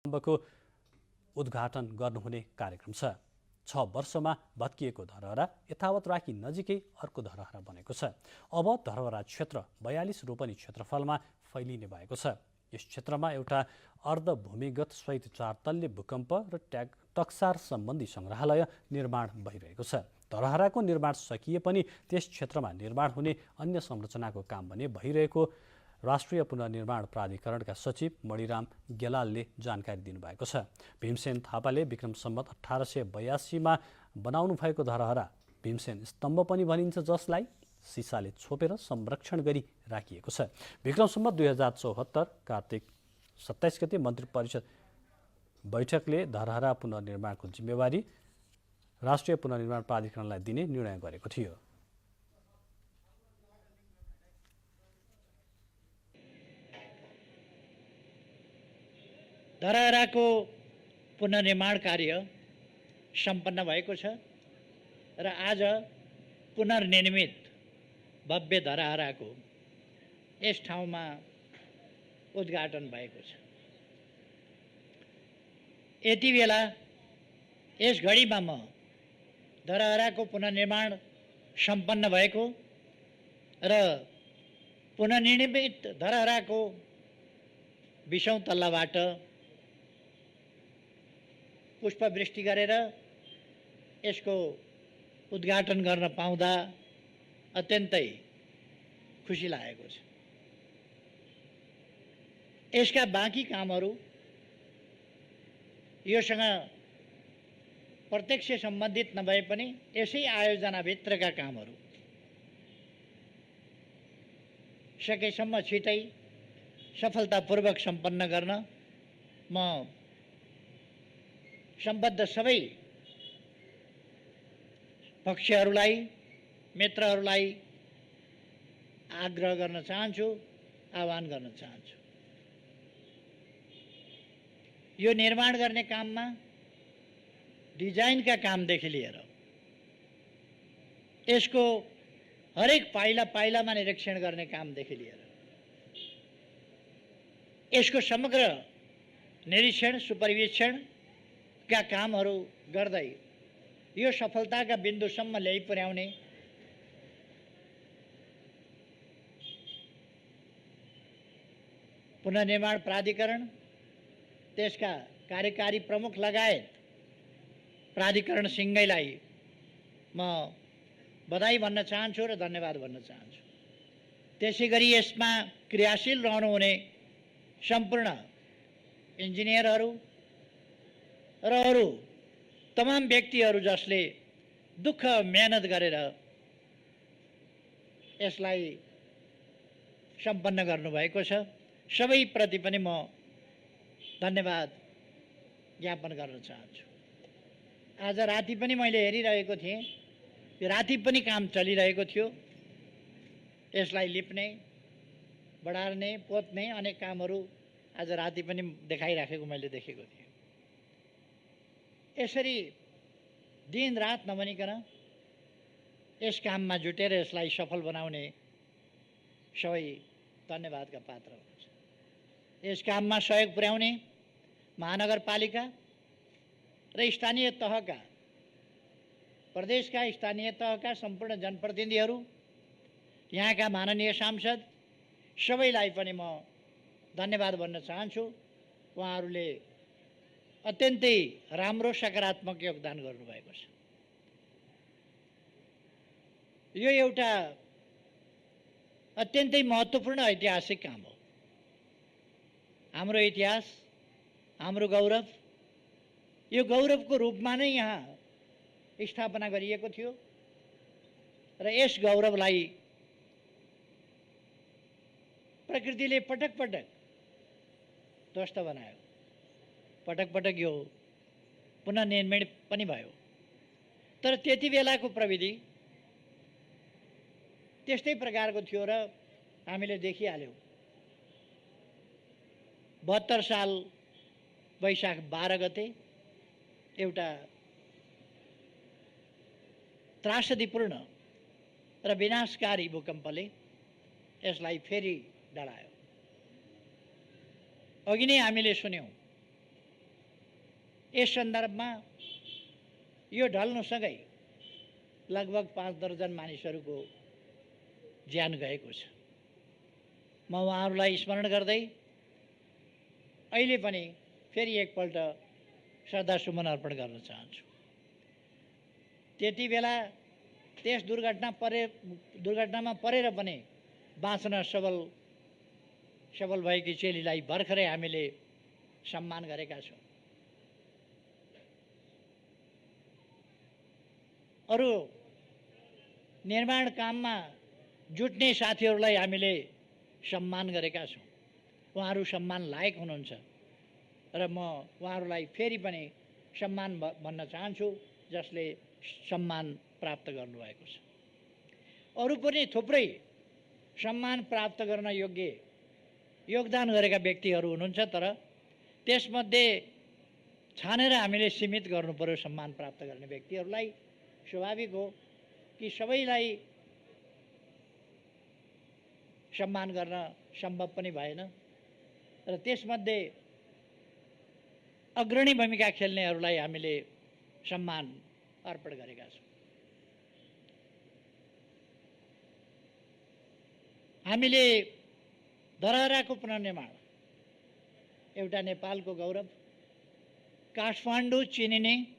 स्तम्भको उद्घाटन गर्नुहुने कार्यक्रम छ। 6 वर्षमा भत्किएको धरहरा यथावत राखी नजिकै अर्को धरहरा बनेको छ। अब धरहरा क्षेत्र 42 रोपनी क्षेत्रफलमा फैलिने भएको छ। यस क्षेत्रमा एउटा अर्धभूमिगत सहित 4 तल्ले भूकम्प र टक्सार सम्बन्धी सङ्ग्रहालय निर्माण भइरहेको छ। धरहराको निर्माण सकिए पनि त्यस क्षेत्रमा निर्माण हुने अन्य संरचनाको काम भने भइरहेको राष्ट्रिय पुनर्निर्माण प्राधिकरणका सचिव मणिराम गेलालले जानकारी दिनुभएको छ। भीमसेन थापाले विक्रम सम्वत 1882मा बनाउनु भएको धरहरा भीमसेन स्तम्भ पनि भनिन्छ, जसलाई सिसाले छोपेर संरक्षण गरी राखिएको छ। विक्रम सम्वत 2074 कार्तिक 27 गते मन्त्री परिषद बैठकले धरहरा पुनर्निर्माणको जिम्मेवारी राष्ट्रिय पुनर्निर्माण प्राधिकरणलाई दिने निर्णय गरेको थियो। धरहराको पुनर्निर्माण कार्य सम्पन्न भएको छ र आज पुनर्निर्मित भव्य धरहराको यस ठाउँमा उद्घाटन भएको छ। यति बेला यस घडीमा म धरहराको पुनर्निर्माण सम्पन्न भएको र पुनर्निर्मित धरहराको 20औं तल्लाबाट पुष्पवृष्टि गरेर यसको उद्घाटन गर्न पाउँदा अत्यन्तै खुसी लागेको छ। यसका बाँकी कामहरू योसँग प्रत्यक्ष सम्बन्धित नभए पनि यसै आयोजनाभित्रका कामहरू सकेसम्म छिटै सफलतापूर्वक सम्पन्न गर्न म सम्बद्ध सबै पक्षहरूलाई, मित्रहरूलाई आग्रह गर्न चाहन्छु, आह्वान गर्न चाहन्छु। यो निर्माण गर्ने काममा डिजाइनका कामदेखि लिएर यसको हरेक पाइला पाइलामा निरीक्षण गर्ने कामदेखि लिएर यसको समग्र निरीक्षण सुपरिवेक्षणका कामहरू गर्दै यो सफलताका बिन्दुसम्म ल्याइ पुर्याउने पुनर्निर्माण प्राधिकरण, त्यसका कार्यकारी प्रमुख लगायत प्राधिकरणसिंहैलाई म बधाई भन्न चाहन्छु र धन्यवाद भन्न चाहन्छु। त्यसै गरी यसमा क्रियाशील रहनुहुने सम्पूर्ण इन्जिनियरहरू र अरू तमाम व्यक्तिहरू जसले दुःख मेहनत गरेर यसलाई सम्पन्न गर्नुभएको छ, सबैप्रति पनि म धन्यवाद ज्ञापन गर्न चाहन्छु। आज राति पनि मैले हेरिरहेको थिएँ, राति पनि काम चलिरहेको थियो। यसलाई लिप्ने, बढार्ने, पोत्ने अनेक कामहरू आज राति पनि देखाइराखेको मैले देखेको थिएँ। यसरी दिन रात नभनिकन यस काममा जुटेर यसलाई सफल बनाउने सबै धन्यवादका पात्र हुनुहुन्छ। यस काममा सहयोग पुर्याउने महानगरपालिका र स्थानीय तहका, प्रदेशका स्थानीय तहका सम्पूर्ण जनप्रतिनिधिहरू, यहाँका माननीय सांसद सबैलाई पनि म धन्यवाद भन्न चाहन्छु। उहाँहरूले अत्यन्तै राम्रो सकारात्मक योगदान गर्नुभएको छ। यो एउटा अत्यन्तै महत्त्वपूर्ण ऐतिहासिक काम हो। हाम्रो इतिहास, हाम्रो गौरव, यो गौरवको रूपमा नै यहाँ स्थापना गरिएको थियो र यस गौरवलाई प्रकृतिले पटक पटक ध्वस्त बनायो। पटक पटक यो पुनर्निर्माण पनि भयो। तर त्यति बेलाको प्रविधि त्यस्तै प्रकारको थियो र हामीले देखिहाल्यौँ। 72 साल वैशाख 12 गते एउटा त्रासदीपूर्ण र विनाशकारी भूकम्पले यसलाई फेरि डढायो। अघि नै हामीले सुन्यौँ यस सन्दर्भमा यो ढल्नुसँगै लगभग 5 दर्जन मानिसहरूको ज्यान गएको छ। म उहाँहरूलाई स्मरण गर्दै अहिले पनि फेरि एकपल्ट श्रद्धासुमन अर्पण गर्न चाहन्छु। त्यति बेला त्यस दुर्घटनामा परेर पनि बाँच्न सबल भएकी चेलीलाई भर्खरै हामीले सम्मान गरेका छौँ। अरू निर्माण काममा जुट्ने साथीहरूलाई हामीले सम्मान गरेका छौँ। उहाँहरू सम्मान लायक हुनुहुन्छ र म उहाँहरूलाई फेरि पनि सम्मान भन्न चाहन्छु, जसले सम्मान प्राप्त गर्नुभएको छ। अरू पनि थुप्रै सम्मान प्राप्त गर्न योग्य योगदान गरेका व्यक्तिहरू हुनुहुन्छ, तर त्यसमध्ये छानेर हामीले सीमित गर्नु पर्यो सम्मान प्राप्त गर्ने व्यक्तिहरूलाई। स्वाभाविक हो कि सबैलाई सम्मान गर्न सम्भव पनि भएन र त्यसमध्ये अग्रणी भूमिका खेल्नेहरूलाई हामीले सम्मान अर्पण गरेका छौँ। हामीले धरहराको पुनर्निर्माण एउटा नेपालको गौरव, काठमाडौँ चिनिने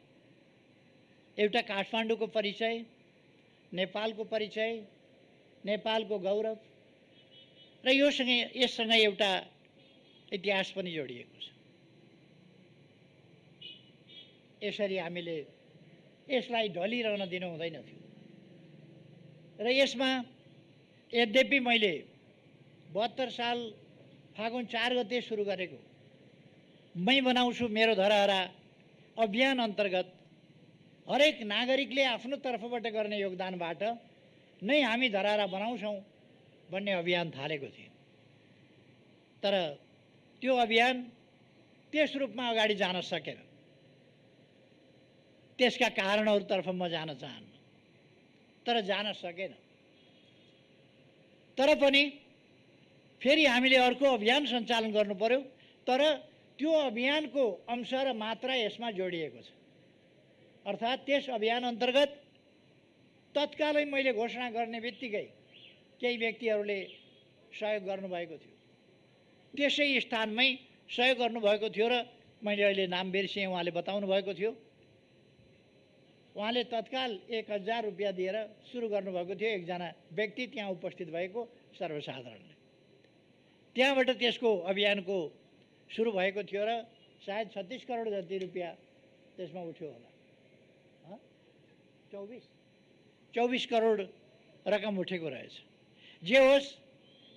एउटा काठमाडौँको परिचय, नेपालको परिचय, नेपालको गौरव र यससँग एउटा इतिहास पनि जोडिएको छ। यसरी हामीले यसलाई ढलिरहन दिनु हुँदैन थियो र यसमा यद्यपि मैले 72 साल फागुन 4 गते सुरु गरेको मै बनाउँछु मेरो धरहरा अभियान अन्तर्गत हरेक नागरिकले आफ्नो तर्फबाट गर्ने योगदानबाट नै हामी धरहरा बनाउँछौँ भन्ने अभियान थालेको थिएँ। तर त्यो अभियान त्यस रूपमा अगाडि जान सकेन। त्यसका कारणहरूतर्फ म जान चाहन्न, तर जान सकेन। तर पनि फेरि हामीले अर्को अभियान सञ्चालन गर्नु पर्यो, तर त्यो अभियानको अंश र मात्रा यसमा जोडिएको छ। अर्थात् त्यस अभियान अन्तर्गत तत्कालै मैले घोषणा गर्ने बित्तिकै केही व्यक्तिहरूले सहयोग गर्नुभएको थियो। त्यसै स्थानमै सहयोग गर्नुभएको थियो र मैले अहिले नाम बिर्सेँ, उहाँले बताउनु भएको थियो। उहाँले तत्काल 1000 रुपियाँ दिएर सुरु गर्नुभएको थियो, एकजना व्यक्ति त्यहाँ उपस्थित भएको सर्वसाधारणले। त्यहाँबाट त्यसको अभियानको सुरु भएको थियो र सायद 36 करोड जति रुपियाँ त्यसमा उठ्यो होला। 24 करोड रकम उठेको रहेछ। जे होस्,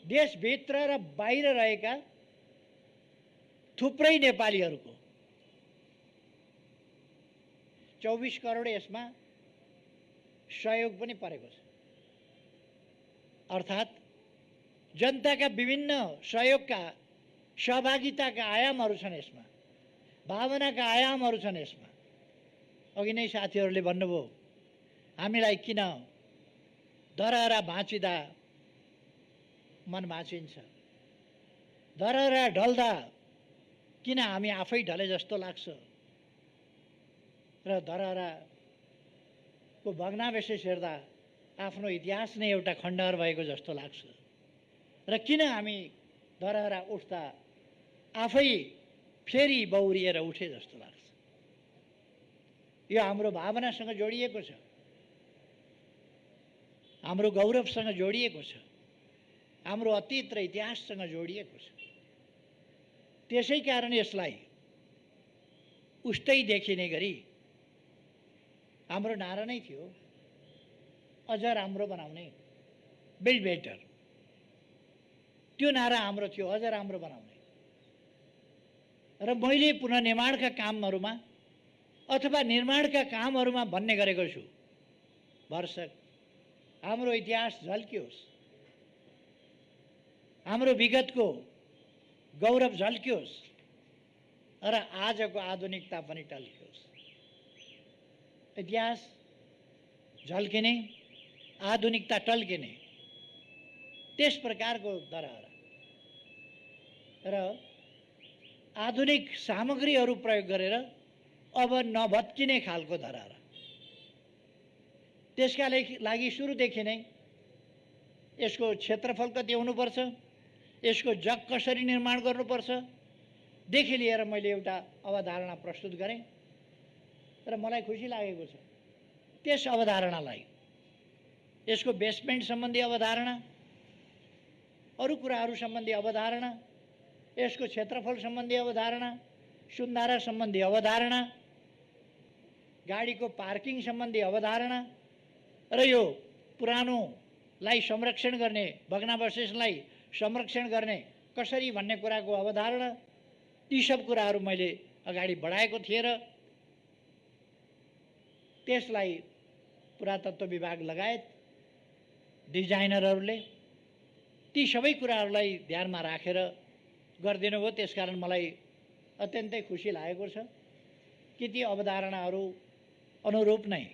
देशभित्र र बाहिर रहेका थुप्रै नेपालीहरूको 24 करोड यसमा सहयोग पनि परेको छ। अर्थात् जनताका विभिन्न सहयोगका सहभागिताका आयामहरू छन् यसमा, भावनाका आयामहरू छन् यसमा। अघि नै साथीहरूले भन्नुभयो, हामीलाई किन धरहरा भाँचिँदा मन भाँचिन्छ, धरहरा ढल्दा किन हामी आफै ढले जस्तो लाग्छ र धरहराको भग्नावशेष हेर्दा आफ्नो इतिहास नै एउटा खण्डहर भएको जस्तो लाग्छ र किन हामी धरहरा उठ्दा आफै फेरि बौरिएर उठे जस्तो लाग्छ। यो हाम्रो भावनासँग जोडिएको छ, हाम्रो गौरवसँग जोडिएको छ, हाम्रो अतीत र इतिहाससँग जोडिएको छ। त्यसै कारण यसलाई उस्तै देखिने गरी हाम्रो नारा नै थियो, अझ राम्रो बनाउने, बिल्ड बेटर। त्यो नारा हाम्रो थियो, अझ राम्रो बनाउने। र मैले पुनर्निर्माणका कामहरूमा अथवा निर्माणका कामहरूमा भन्ने गरेको छु, भरसक हाम्रो इतिहास झल्कियोस्, हाम्रो विगतको गौरव झल्कियोस् र आजको आधुनिकता पनि टल्कियोस्। इतिहास झल्किने, आधुनिकता टल्किने, त्यस प्रकारको धरहरा र आधुनिक सामग्रीहरू प्रयोग गरेर अब नभत्किने खालको धरहरा। त्यसका लागि सुरुदेखि नै यसको क्षेत्रफल कति हुनुपर्छ, यसको जग कसरी निर्माण गर्नुपर्छ देखि लिएर मैले एउटा अवधारणा प्रस्तुत गरेँ र मलाई खुसी लागेको छ। त्यस अवधारणालाई, यसको बेसमेन्ट सम्बन्धी अवधारणा, अरू कुराहरू सम्बन्धी अवधारणा, यसको क्षेत्रफल सम्बन्धी अवधारणा, सुन्धारा सम्बन्धी अवधारणा, गाडीको पार्किङ सम्बन्धी अवधारणा र यो पुरानोलाई संरक्षण गर्ने, भग्नावशेषलाई संरक्षण गर्ने कसरी भन्ने कुराको अवधारणा, ती सब कुराहरू मैले अगाडि बढाएको थिएँ र त्यसलाई पुरातत्व विभाग लगायत डिजाइनरहरूले ती सबै कुराहरूलाई ध्यानमा राखेर गरिदिनु भयो। त्यसकारण मलाई अत्यन्तै खुसी लागेको छ कि ती अवधारणाहरू अनुरूप नै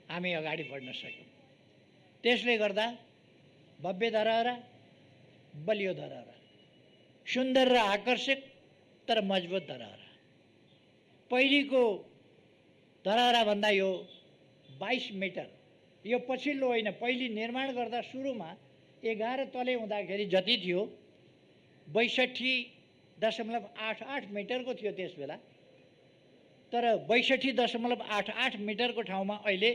हामी अगाडि बढ्न सक्यौँ। त्यसले गर्दा भव्य धरहरा, बलियो धरहरा, सुन्दर र आकर्षक तर मजबुत धरहरा। पहिलेको धरहरा भन्दा यो 22 मिटर, यो पछिल्लो होइन, पहिले निर्माण गर्दा सुरुमा 11 तले हुँदाखेरि जति थियो 62.88 मिटरको थियो त्यस बेला। तर 62.88 मिटरको ठाउँमा अहिले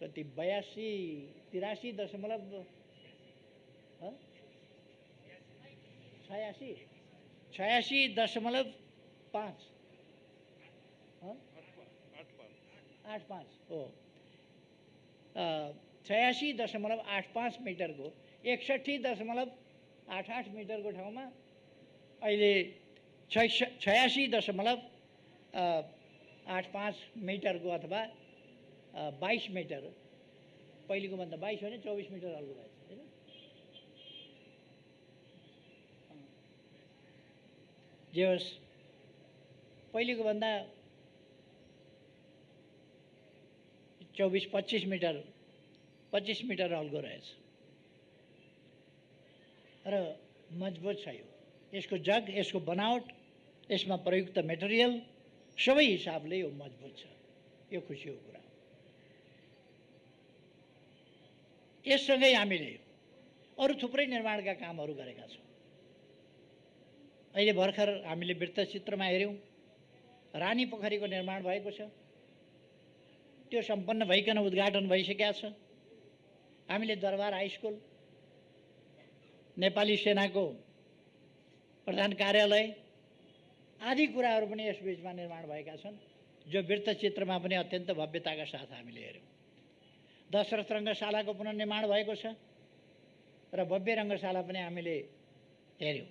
कति 83 दशमलव 86.5 85 हो 86.85 मिटरको 61.88 मिटरको ठाउँमा अहिले 86.85 मिटरको अथवा 22 मिटर, पहिलेको भन्दा 22 हो भने 24 मिटर अल्गो भएछ हैन। जे होस्, पहिलेको भन्दा 24-25 मिटर 25 मिटर अल्गो रहेछ र मजबुत छ यो। यसको जग, यसको बनावट, यसमा प्रयुक्त मेटेरियल सबै हिसाबले यो मजबुत छ। यो खुसीको कुरा हो। यससँगै हामीले अरू थुप्रै निर्माणका कामहरू गरेका छौँ। अहिले भर्खर हामीले वृत्तचित्रमा हेऱ्यौँ, रानी पोखरीको निर्माण भएको छ। त्यो सम्पन्न भइकन उद्घाटन भइसकेको छ। हामीले दरबार हाई स्कुल, नेपाली सेनाको प्रधान कार्यालय आदि कुराहरू पनि यस बीचमा निर्माण भएका छन्, जो वृत्तचित्रमा पनि अत्यन्त भव्यताका साथ हामीले हेऱ्यौँ। दशरथ रङ्गशालाको पुनर्निर्माण भएको छ र भव्य रङ्गशाला पनि हामीले हेऱ्यौँ।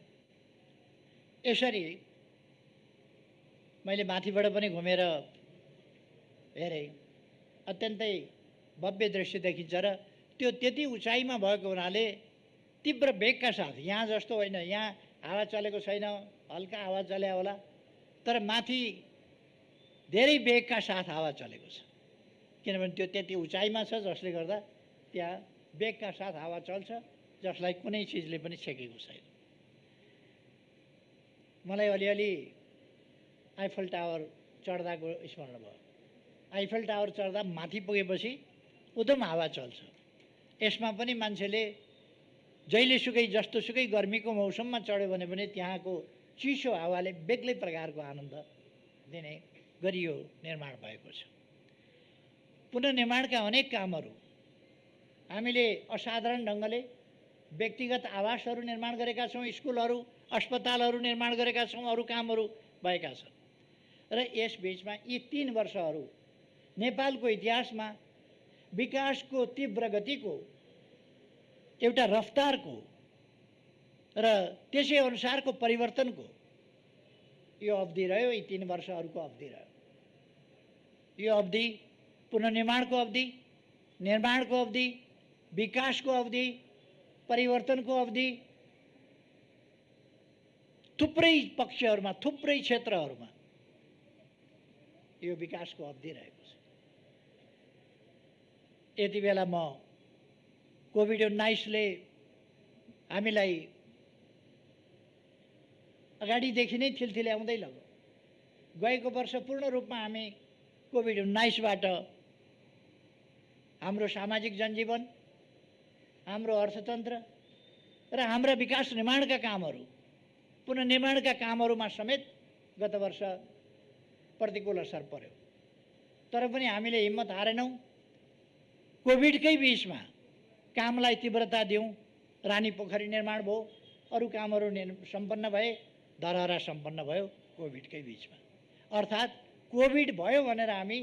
यसरी मैले माथिबाट पनि घुमेर हेरेँ, अत्यन्तै भव्य दृश्य देखिन्छ र त्यो त्यति उचाइमा भएको हुनाले तीव्र वेगका साथ, यहाँ जस्तो होइन, यहाँ हावा चलेको छैन, हल्का हावा चल्या होला, तर माथि धेरै वेगका साथ हावा चलेको छ। किनभने त्यो त्यति उचाइमा छ, जसले गर्दा त्यहाँ वेगका साथ हावा चल्छ, जसलाई कुनै चिजले पनि छेकेको छैन। मलाई अलिअलि आइफल टावर चढ्दाको स्मरण भयो। आइफल टावर चढ्दा माथि पुगेपछि उदम हावा चल्छ। यसमा पनि मान्छेले जहिलेसुकै जस्तोसुकै गर्मीको मौसममा चढ्यो भने पनि त्यहाँको चिसो हावाले बेग्लै प्रकारको आनन्द दिने गरी यो निर्माण भएको छ। पुनर्निर्माणका अनेक कामहरू हामीले असाधारण ढङ्गले व्यक्तिगत आवासहरू निर्माण गरेका छौँ, स्कुलहरू, अस्पतालहरू निर्माण गरेका छौँ, अरू कामहरू भएका छन्। र यस बीचमा यी 3 वर्षहरू नेपालको इतिहासमा विकासको तीव्र गतिको एउटा रफ्तारको र त्यसै अनुसारको परिवर्तनको यो अवधि रह्यो। यी 3 वर्षहरूको अवधि रह्यो। यो अवधि पुनर्निर्माणको अवधि, निर्माणको अवधि, विकासको अवधि, परिवर्तनको अवधि, थुप्रै पक्षहरूमा, थुप्रै क्षेत्रहरूमा यो विकासको अवधि रहेको छ। यति बेला म कोभिड-19ले हामीलाई अगाडिदेखि नै थिलथिले आउँदै लग्यो। गएको वर्ष पूर्ण रूपमा हामी कोभिड-19बाट हाम्रो सामाजिक जनजीवन, हाम्रो अर्थतन्त्र र हाम्रा विकास निर्माणका कामहरू, पुनर्निर्माणका कामहरूमा समेत गत वर्ष प्रतिकूल असर पर्यो। तर पनि हामीले हिम्मत हारेनौँ। कोभिडकै बिचमा कामलाई तीव्रता दियौँ। रानी पोखरी निर्माण भयो, अरू कामहरू सम्पन्न भए, धरहरा सम्पन्न भयो कोभिडकै बिचमा। अर्थात् कोभिड भयो भनेर हामी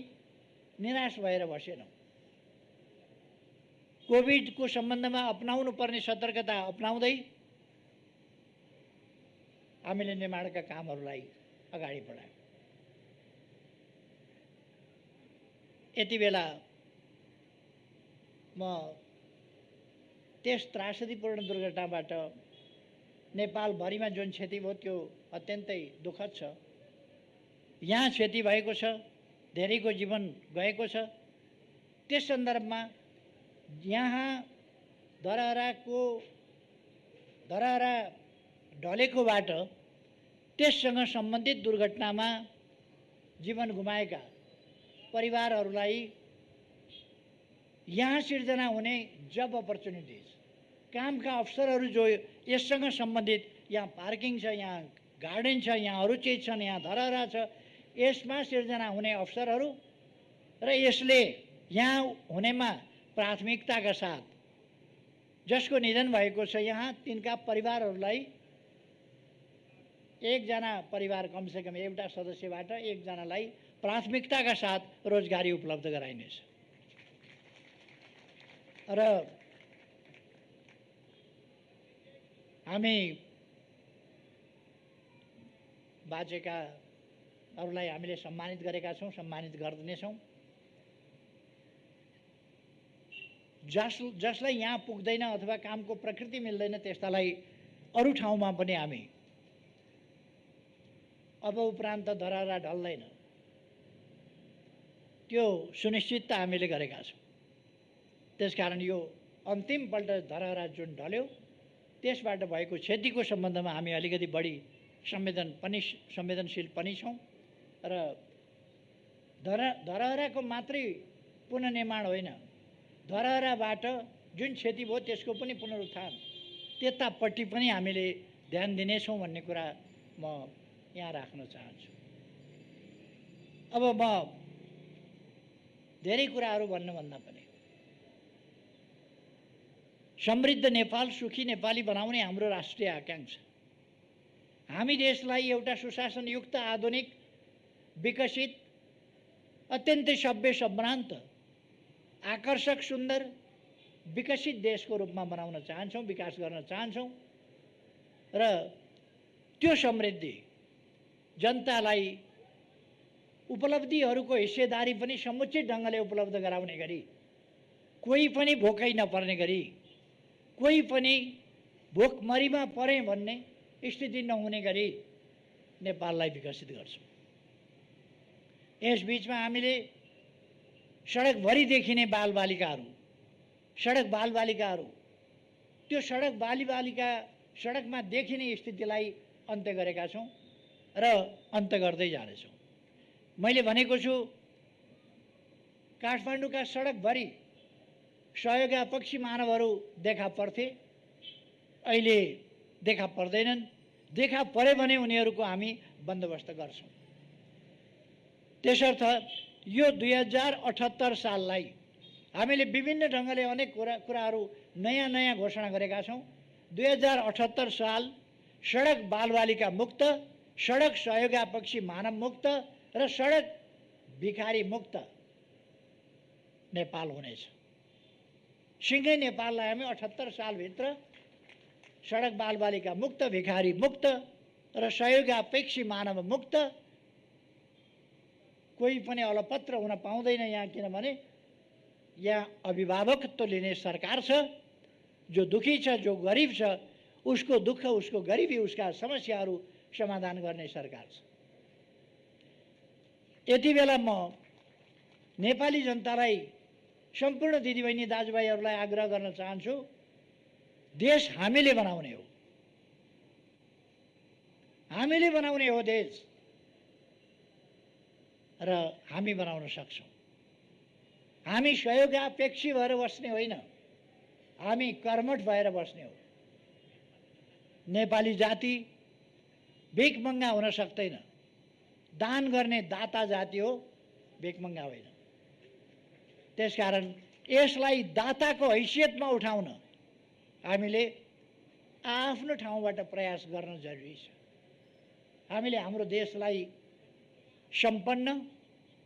निराश भएर बसेनौँ। कोभिडको सम्बन्धमा अपनाउनु पर्ने सतर्कता अपनाउँदै हामीले निर्माणका कामहरूलाई अगाडि बढायौँ। यति बेला म त्यस त्रासदीपूर्ण दुर्घटनाबाट नेपालभरिमा जुन क्षति भयो त्यो अत्यन्तै दुःखद छ। यहाँ क्षति भएको छ, धेरैको जीवन गएको छ। त्यस सन्दर्भमा यहाँ धरहरा ढलेकोबाट त्यससँग सम्बन्धित दुर्घटनामा जीवन गुमाएका परिवारहरूलाई यहाँ सिर्जना हुने जब अपर्च्युनिटिज, कामका अवसरहरू जो यससँग सम्बन्धित, यहाँ पार्किङ छ, यहाँ गार्डन छ, यहाँ अरू चिज छन्, यहाँ धरहरा छ, यसमा सिर्जना हुने अवसरहरू र यसले यहाँ हुनेमा प्राथमिकताका साथ जसको निधन भएको छ यहाँ तिनका परिवारहरूलाई एकजना परिवार कमसेकम एउटा सदस्यबाट एकजनालाई प्राथमिकताका साथ रोजगारी उपलब्ध गराइनेछ। र हामी बाँचेकाहरूलाई हामीले सम्मानित गरेका छौँ, सम्मानित गर्नेछौँ। जसलाई यहाँ पुग्दैन अथवा कामको प्रकृति मिल्दैन त्यस्तालाई अरू ठाउँमा पनि हामी अब उपरान्त धरहरा ढल्दैन त्यो सुनिश्चितता हामीले गरेका छौँ। त्यसकारण यो अन्तिमपल्ट धरहरा जुन ढल्यो त्यसबाट भएको क्षतिको सम्बन्धमा हामी अलिकति बढी संवेदनशील पनि छौँ र धरहराको मात्रै पुनर्निर्माण होइन, धरहराबाट जुन क्षति भयो त्यसको पनि पुनरुत्थान, त्यतापट्टि पनि हामीले ध्यान दिनेछौँ भन्ने कुरा म यहाँ राख्न चाहन्छु। अब म धेरै कुराहरू भन्नुभन्दा पनि समृद्ध नेपाल, सुखी नेपाली बनाउने हाम्रो राष्ट्रिय आकांक्षा, हामी देशलाई एउटा सुशासनयुक्त, आधुनिक, विकसित, अत्यन्तै सभ्य, सम्भ्रान्त, आकर्षक, सुन्दर, विकसित देशको रूपमा बनाउन चाहन्छौँ, विकास गर्न चाहन्छौँ र त्यो समृद्धि जनतालाई उपलब्धिहरूको हिस्सेदारी पनि समुचित ढङ्गले उपलब्ध गराउने गरी, कोही पनि भोकै नपर्ने गरी, कोही पनि भोकमरीमा परे भन्ने स्थिति नहुने गरी नेपाललाई विकसित गर्छौँ। यस बीचमा हामीले सडकभरि देखिने बालबालिकाहरू, सडक बालबालिकाहरू, त्यो सडक बालबालिका सडकमा देखिने स्थितिलाई अन्त्य गरेका छौँ र अन्त्य गर्दै जानेछौँ। मैले भनेको छु काठमाडौँका सडकभरि सहयोगापक्षी मानवहरू देखा पर्थे, अहिले देखा पर्दैनन्। देखा परे भने उनीहरूको हामी बन्दोबस्त गर्छौँ। त्यसर्थ यो 2078 साललाई हामीले विभिन्न ढङ्गले अनेक कुराहरू नयाँ घोषणा गरेका छौँ। 2078 साल सडक बालबालिका मुक्त, सडक सहयोगापक्षी मानव मुक्त र सडक भिखारी मुक्त नेपाल हुनेछ। सिँगै नेपाललाई हामी 78 सालभित्र सडक बालबालिका मुक्त, भिखारी मुक्त र सहयोगापेक्षी मानव मुक्त, कोही पनि अलपत्र हुन पाउँदैन यहाँ, किनभने यहाँ अभिभावकत्व लिने सरकार छ। जो दुखी छ, जो गरिब छ, उसको दुःख, उसको गरिबी, उसका समस्याहरू समाधान गर्ने सरकार छ। यति बेला म नेपाली जनतालाई, सम्पूर्ण दिदीबहिनी दाजुभाइहरूलाई आग्रह गर्न चाहन्छु, देश हामीले बनाउने हो। हामीले बनाउने हो देश र हामी बनाउन सक्छौँ। हामी सहयोगापेक्षी भएर बस्ने होइन, हामी कर्मठ भएर बस्ने हो। नेपाली जाति भिखमङ्गा हुन सक्दैन। दान गर्ने दाता जाति हो, भिखमङ्गा होइन। त्यसकारण यसलाई दाताको हैसियतमा उठाउन हामीले आफ्नो ठाउँबाट प्रयास गर्न जरुरी छ। हामीले हाम्रो देशलाई सम्पन्न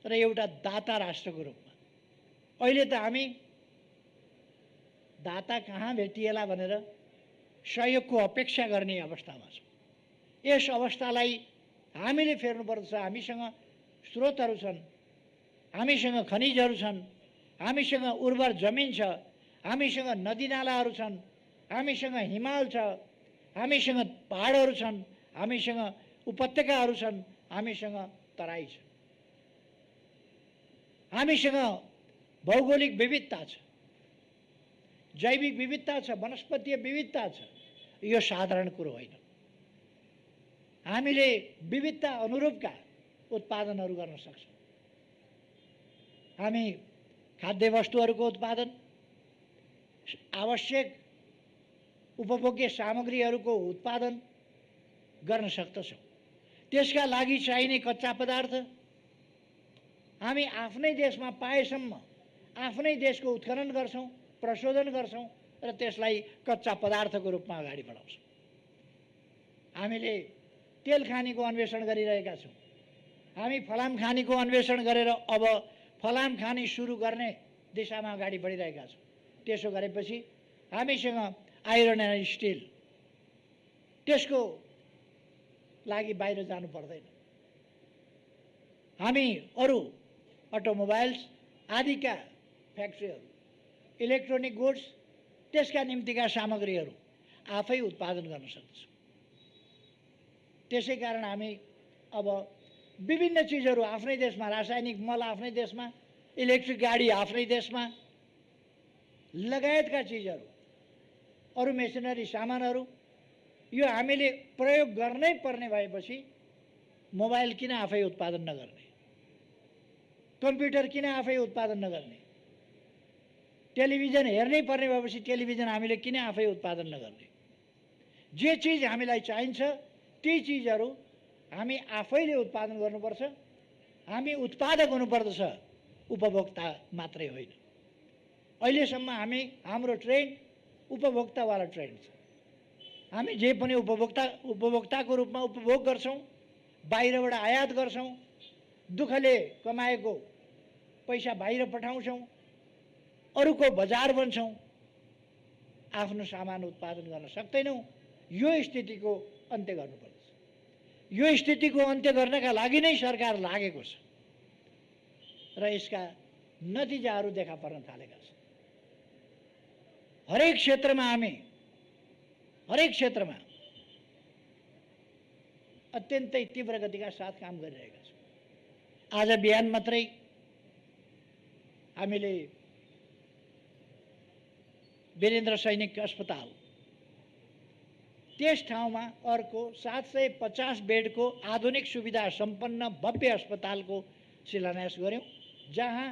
र एउटा दाता राष्ट्रको रूपमा, अहिले त हामी दाता कहाँ भेटिएला भनेर सहयोगको अपेक्षा गर्ने अवस्थामा छौँ। यस अवस्थालाई हामीले फेर्नुपर्छ। हामीसँग स्रोतहरू छन्, हामीसँग खनिजहरू छन्, हामीसँग उर्वर जमिन छ, हामीसँग नदीनालाहरू छन्, हामीसँग हिमाल छ, हामीसँग पहाडहरू छन्, हामीसँग उपत्यकाहरू छन्, हामीसँग तराई छ, हामीसँग भौगोलिक विविधता छ, जैविक विविधता छ, वनस्पतीय विविधता छ। यो साधारण कुरो होइन। हामीले विविधता अनुरूपका उत्पादनहरू गर्न सक्छौँ। हामी खाद्य वस्तुहरूको उत्पादन, आवश्यक उपभोग्य सामग्रीहरूको उत्पादन गर्न सक्दछौँ। त्यसका लागि चाहिने कच्चा पदार्थ हामी आफ्नै देशमा पाएसम्म आफ्नै देशको उत्खनन गर्छौँ, प्रशोधन गर्छौँ र त्यसलाई कच्चा पदार्थको रूपमा अगाडि बढाउँछौँ। हामीले तेल खानीको अन्वेषण गरिरहेका छौँ। हामी फलाम खानीको अन्वेषण गरेर अब फलाम खानी सुरु गर्ने दिशामा अगाडि बढिरहेका छौँ। त्यसो गरेपछि हामीसँग आइरन एन्ड स्टिल, त्यसको लागि बाहिर जानु पर्दैन। हामी अरू अटोमोबाइल्स आदिका फ्याक्ट्रीहरू, इलेक्ट्रोनिक गुड्स, त्यसका निम्तिका सामग्रीहरू आफै उत्पादन गर्न सक्छौँ। त्यसै कारण हामी अब विभिन्न चिजहरू आफ्नै देशमा, रासायनिक मल आफ्नै देशमा, इलेक्ट्रिक गाडी आफ्नै देशमा, लगायतका चिजहरू, अरू मेसिनरी सामानहरू, यो हामीले प्रयोग गर्नै पर्ने भएपछि मोबाइल किन आफै उत्पादन नगर्ने, कम्प्युटर किन आफै उत्पादन नगर्ने, टेलिभिजन हेर्नै पर्ने भएपछि टेलिभिजन हामीले किन आफै उत्पादन नगर्ने। जे चिज हामीलाई चाहिन्छ ती चिजहरू हामी आफैले उत्पादन गर्नुपर्छ। हामी उत्पादक हुनुपर्दछ, उपभोक्ता मात्रै होइन। अहिलेसम्म हाम्रो ट्रेन्ड उपभोक्तावाला ट्रेन्ड छ। हामी जे पनि उपभोक्ताको रूपमा उपभोग गर्छौँ, बाहिरबाट आयात गर्छौँ, दुःखले कमाएको पैसा बाहिर पठाउँछौँ, अरूको बजार बन्छौँ, आफ्नो सामान उत्पादन गर्न सक्दैनौँ। यो स्थितिको अन्त्य गर्नुपर्छ। यो स्थितिको अन्त्य गर्नका लागि नै सरकार लागेको छ र यसका नतिजाहरू देखा पर्न थालेका छन्। हरेक क्षेत्रमा अत्यन्तै तीव्र गतिका साथ काम गरिरहेका छौँ। आज बिहान मात्रै हामीले वीरेन्द्र सैनिक अस्पताल, त्यस ठाउँमा अर्को 750 बेडको आधुनिक सुविधा सम्पन्न भव्य अस्पतालको शिलान्यास गऱ्यौँ, जहाँ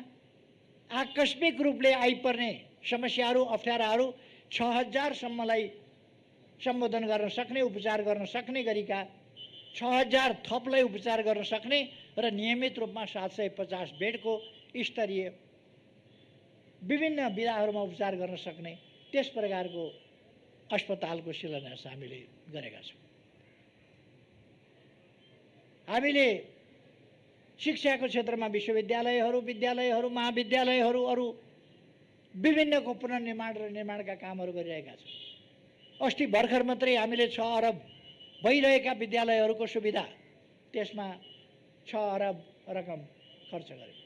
आकस्मिक रूपले आइपर्ने समस्याहरू, अप्ठ्याराहरू 6000 सम्मलाई सम्बोधन गर्न सक्ने, उपचार गर्न सक्ने गरीका 6000 थपलाई उपचार गर्न सक्ने र नियमित रूपमा 750 बेडको स्तरीय विभिन्न विधाहरूमा उपचार गर्न सक्ने त्यस प्रकारको अस्पतालको शिलान्यास हामीले गरेका छौँ। हामीले शिक्षाको क्षेत्रमा विश्वविद्यालयहरू, विद्यालयहरू, महाविद्यालयहरू, अरू विभिन्नको पुनर्निर्माण र निर्माणका कामहरू गरिरहेका छौँ। अस्ति भर्खर मात्रै हामीले 6 अरब भइरहेका विद्यालयहरूको सुविधा, त्यसमा 6 अरब रकम खर्च गर्यौँ।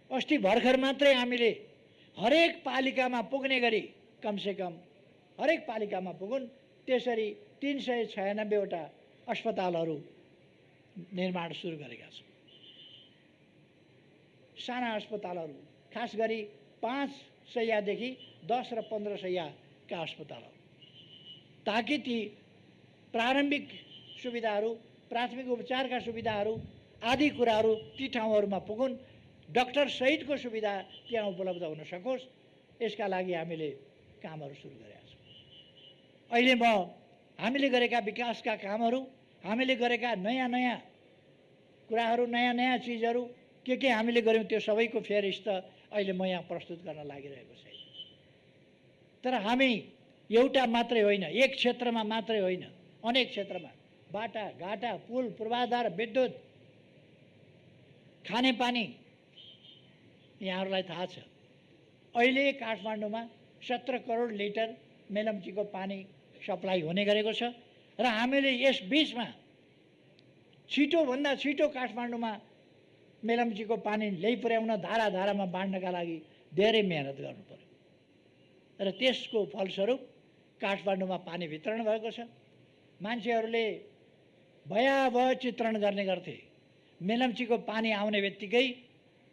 अस्ति भर्खर मात्रै हामीले हरेक पालिकामा पुग्ने गरी, कमसेकम हरेक पालिकामा पुगुन् त्यसरी 396वटा अस्पतालहरू निर्माण सुरु गरेका छौँ। साना अस्पतालहरू, खास गरी 5 शय्यादेखि 10 र 15 शय्याका अस्पतालहरू, ताकि ती प्रारम्भिक सुविधाहरू, प्राथमिक उपचारका सुविधाहरू आदि कुराहरू ती ठाउँहरूमा पुगुन्, डाक्टर सहितको सुविधा त्यहाँ उपलब्ध हुन सकोस्, यसका लागि हामीले कामहरू सुरु गरेका छौँ। अहिले हामीले गरेका विकासका कामहरू, हामीले गरेका नयाँ नयाँ कुराहरू, नयाँ नयाँ चिजहरू के हामीले गऱ्यौँ त्यो सबैको फेरिस्त अहिले म यहाँ प्रस्तुत गर्न लागिरहेको छैन। तर हामी एउटा मात्रै होइन, एक क्षेत्रमा मात्रै होइन, अनेक क्षेत्रमा बाटा घाटा, पुल, पूर्वाधार, विद्युत, खानेपानी यहाँहरूलाई थाहा छ। अहिले काठमाडौँमा 17 करोड लिटर मेलम्चीको पानी सप्लाई हुने गरेको छ र हामीले यस बीचमा छिटोभन्दा छिटो काठमाडौँमा मेलम्चीको पानी ल्याइपुर्याउन, धारामा बाँड्नका लागि धेरै मेहनत गर्नु पर्यो र त्यसको फलस्वरूप काठमाडौँमा पानी वितरण भएको छ। मान्छेहरूले भयावह चित्रण गर्ने गर्थे, मेलम्चीको पानी आउने बित्तिकै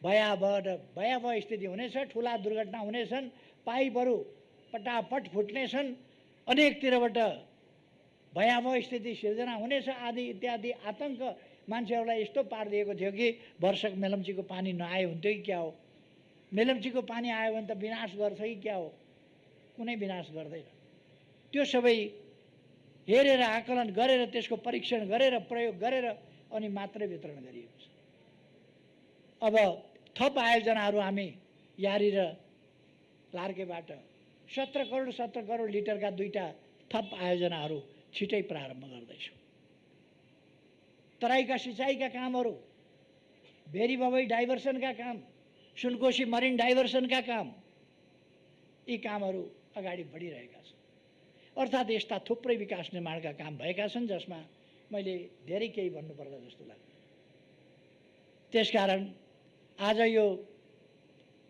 भयावह स्थिति हुनेछ, ठुला दुर्घटना हुनेछन्, पाइपहरू पटापट फुट्नेछन्, अनेकतिरबाट भयावह स्थिति सिर्जना हुनेछ आदि इत्यादि आतंक मान्छेहरूलाई यस्तो पारिदिएको थियो कि वर्षक मेलम्चीको पानी नआए हुन्थ्यो कि क्या हो, मेलम्चीको पानी आयो भने त विनाश गर्छ कि क्या हो, कुनै विनाश गर्दैन। त्यो सबै हेरेर, आकलन गरेर, त्यसको परीक्षण गरेर, प्रयोग गरेर अनि मात्रै वितरण गरिएको छ। अब थप आयोजनाहरू हामी यारी र लार्केबाट 17 करोड लिटरका 2टा थप आयोजनाहरू छिटै प्रारम्भ गर्दैछौँ। तराईका सिँचाइका कामहरू, भेरी बबई डाइभर्सनका काम, सुनकोशी मरिन डाइभर्सनका काम, यी कामहरू अगाडि बढिरहेका छन्। अर्थात् यस्ता थुप्रै विकास निर्माणका काम भएका छन् जसमा मैले धेरै केही भन्नुपर्ला जस्तो लाग्छ। त्यसकारण आज यो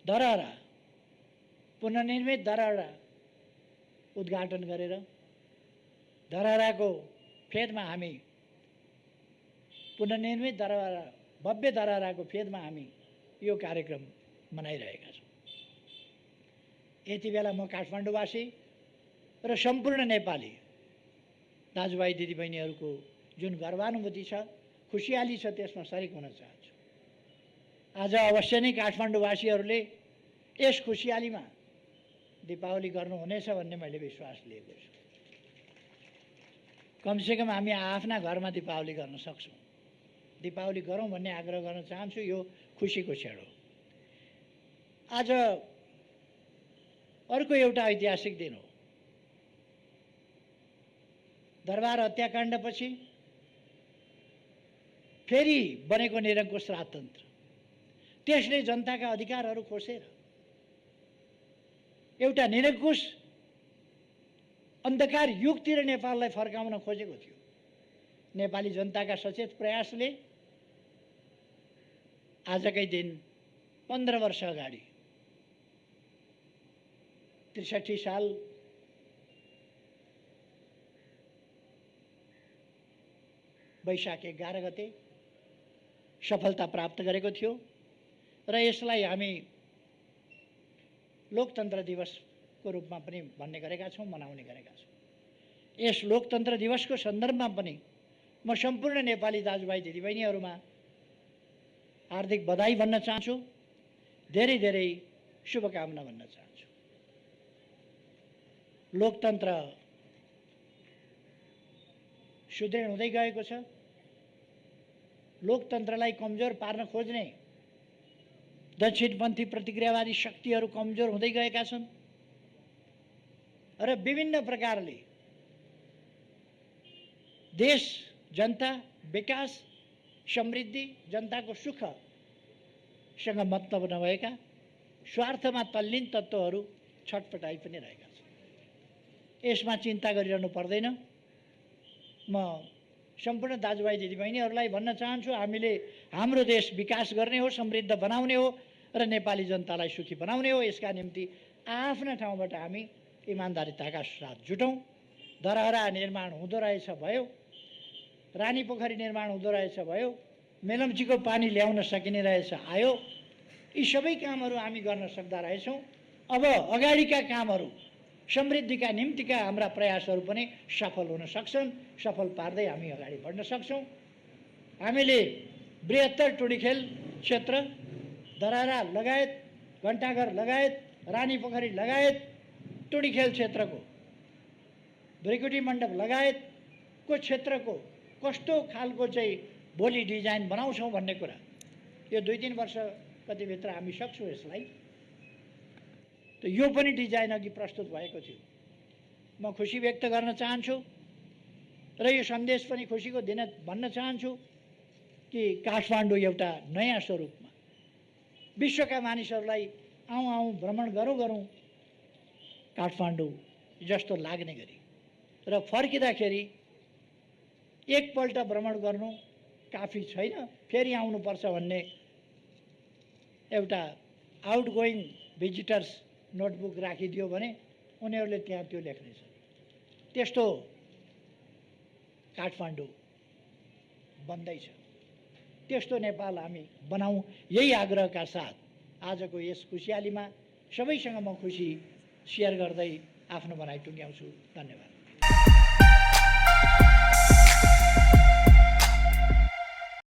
धरहरा, पुनर्निर्मित धरहरा उद्घाटन गरेर धरहराको फेदमा हामी, पुनर्निर्मित धरहरा, भव्य धरहराको फेदमा हामी यो कार्यक्रम मनाइरहेका छौँ। यति बेला म काठमाडौँवासी र सम्पूर्ण नेपाली दाजुभाइ दिदीबहिनीहरूको जुन गर्वानुभूति छ, खुसियाली छ, त्यसमा सरिक हुन चाहन्छु। आज अवश्य नै काठमाडौँवासीहरूले यस खुसियालीमा दीपावली गर्नुहुनेछ भन्ने मैले विश्वास लिएको छु। कमसेकम हामी आफ्ना घरमा दीपावली गर्न सक्छौँ। दीपावली गरौँ भन्ने आग्रह गर्न चाहन्छु। यो खुसीको क्षण हो। आज अर्को एउटा ऐतिहासिक दिन हो। दरबार हत्याकाण्डपछि फेरि बनेको निरङ्कुश राजतन्त्र, त्यसले जनताका अधिकारहरू खोसेर एउटा निरङ्कुश अन्धकार युगतिर नेपाललाई फर्काउन खोजेको थियो। नेपाली जनताका सचेत प्रयासले आजकै दिन 15 वर्ष अगाडि 63 साल वैशाख 11 गते सफलता प्राप्त गरेको थियो र यसलाई हामी लोकतन्त्र दिवसको रूपमा पनि भन्ने गरेका छौँ, मनाउने गरेका छौँ। यस लोकतन्त्र दिवसको सन्दर्भमा पनि म सम्पूर्ण नेपाली दाजुभाइ दिदीबहिनीहरूमा हार्दिक बधाई भन्न चाहन्छु, धेरै धेरै शुभकामना भन्न चाहन्छु। लोकतन्त्र सुदृढ हुँदै गएको छ। लोकतन्त्रलाई कमजोर पार्न खोज्ने दक्षिणपन्थी प्रतिक्रियावादी शक्तिहरू कमजोर हुँदै गएका छन् र विभिन्न प्रकारले देश, जनता, विकास, समृद्धि, जनताको सुखसँग मतलब नभएका स्वार्थमा तल्लीन तत्त्वहरू छटपटाइ पनि रहेका छन्। यसमा चिन्ता गरिरहनु पर्दैन। म सम्पूर्ण दाजुभाइ दिदीबहिनीहरूलाई भन्न चाहन्छु, हामीले हाम्रो देश विकास गर्ने हो, समृद्ध बनाउने हो र नेपाली जनतालाई सुखी बनाउने हो। यसका निम्ति आफ्ना ठाउँबाट हामी इमान्दारिताका साथ जुटौँ। धरहरा निर्माण हुँदो रहेछ भयो, रानी पोखरी निर्माण हुँदो रहेछ भयो, मेलम्चीको पानी ल्याउन सकिने रहेछ आयो। यी सबै कामहरू हामी गर्न सक्दा रहेछौँ। अब अगाडिका कामहरू समृद्धिका निम्तिका हाम्रा प्रयासहरू पनि सफल हुन सक्छन्। सफल पार्दै हामी अगाडि बढ्न सक्छौँ। हामीले बृहत्तर टुँडिखेल क्षेत्र, धरारा लगायत, घण्टाघर लगायत, रानीपोखरी लगायत टुँडिखेल क्षेत्रको, भृकुटी मण्डप लगायतको क्षेत्रको कस्तो खालको चाहिँ भोलि डिजाइन बनाउँछौँ भन्ने कुरा यो 2-3 वर्ष कतिभित्र हामी सक्छौँ यसलाई। त यो पनि डिजाइन अघि प्रस्तुत भएको थियो। म खुसी व्यक्त गर्न चाहन्छु र यो सन्देश पनि खुसीको दिन भन्न चाहन्छु कि काठमाडौँ एउटा नयाँ स्वरूपमा विश्वका मानिसहरूलाई आउँ भ्रमण गरौँ काठमाडौँ जस्तो लाग्ने गरी र फर्किँदाखेरि एकपल्ट भ्रमण गर्नु काफी छैन, फेरि आउनुपर्छ भन्ने एउटा आउटगोइङ भिजिटर्स नोटबुक राखिदियो भने उनीहरूले त्यहाँ त्यो लेख्नेछ। त्यस्तो काठमाडौँ बन्दैछ। त्यस्तो नेपाल हामी बनाऊँ, यही आग्रहका साथ आजको यस खुसियालीमा सबैसँग म खुसी सेयर गर्दै आफ्नो भनाइ टुङ्ग्याउँछु। धन्यवाद।